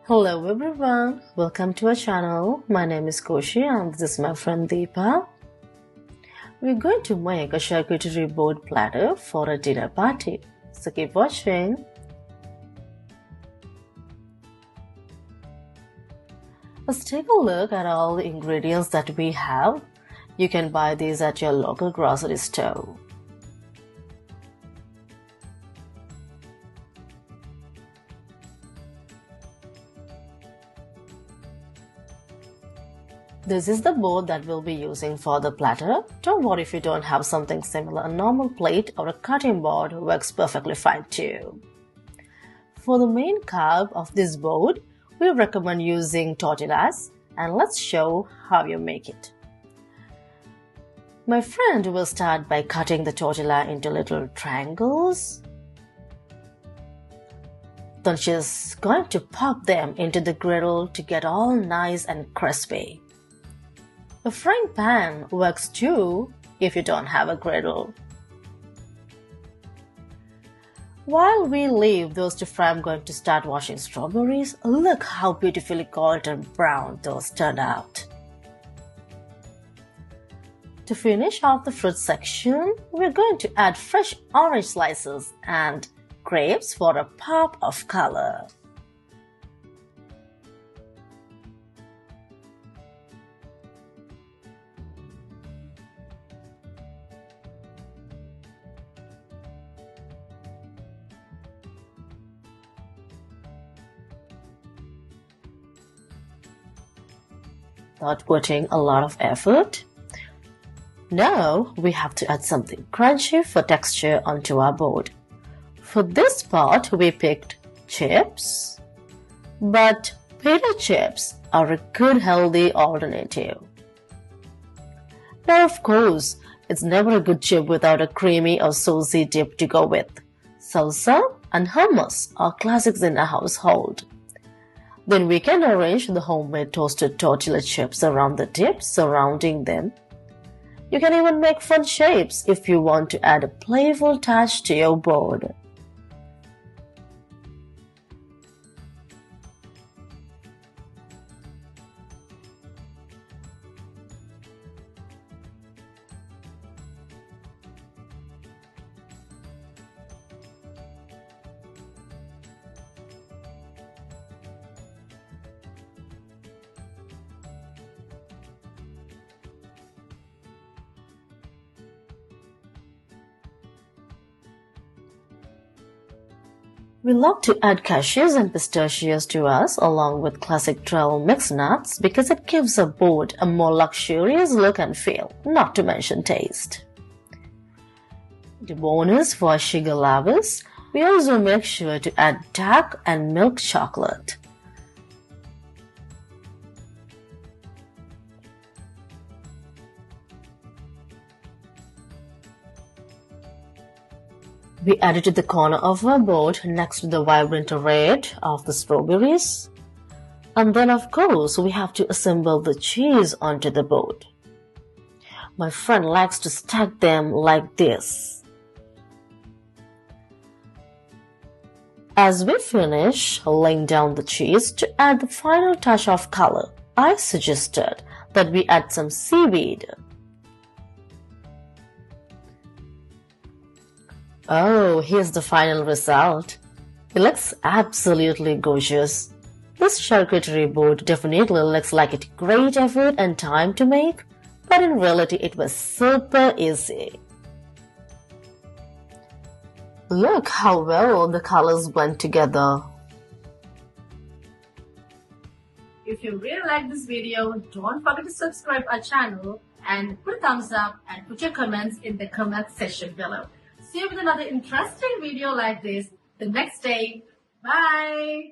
Hello everyone, welcome to our channel. My name is Koshi and this is my friend Deepa. We're going to make a charcuterie board platter for a dinner party, so keep watching. Let's take a look at all the ingredients that we have. You can buy these at your local grocery store. This is the board that we'll be using for the platter. Don't worry if you don't have something similar. A normal plate or a cutting board works perfectly fine too. For the main carb of this board, we recommend using tortillas, and let's show how you make it. My friend will start by cutting the tortilla into little triangles. Then she's going to pop them into the griddle to get all nice and crispy. A frying pan works too if you don't have a griddle. While we leave those to fry, I'm going to start washing strawberries. Look how beautifully golden brown those turned out. To finish off the fruit section, we're going to add fresh orange slices and grapes for a pop of color. Not putting a lot of effort. Now we have to add something crunchy for texture onto our board. For this part we picked chips, but potato chips are a good healthy alternative. Now of course, it's never a good chip without a creamy or saucy dip to go with. Salsa and hummus are classics in a household. Then we can arrange the homemade toasted tortilla chips around the dip, surrounding them. You can even make fun shapes if you want to add a playful touch to your board. We love to add cashews and pistachios to us along with classic trail mixed nuts because it gives a board a more luxurious look and feel, not to mention taste. The bonus for sugar lovers, we also make sure to add dark and milk chocolate. We add it to the corner of our board next to the vibrant red of the strawberries. And then of course we have to assemble the cheese onto the board. My friend likes to stack them like this. As we finish laying down the cheese, to add the final touch of color, I suggested that we add some seaweed. Oh, here's the final result. It looks absolutely gorgeous. This charcuterie board definitely looks like it great effort and time to make, but in reality it was super easy. Look how well the colors blend together. If you really like this video, don't forget to subscribe our channel and put a thumbs up and put your comments in the comment section below. See you with another interesting video like this the next day. Bye!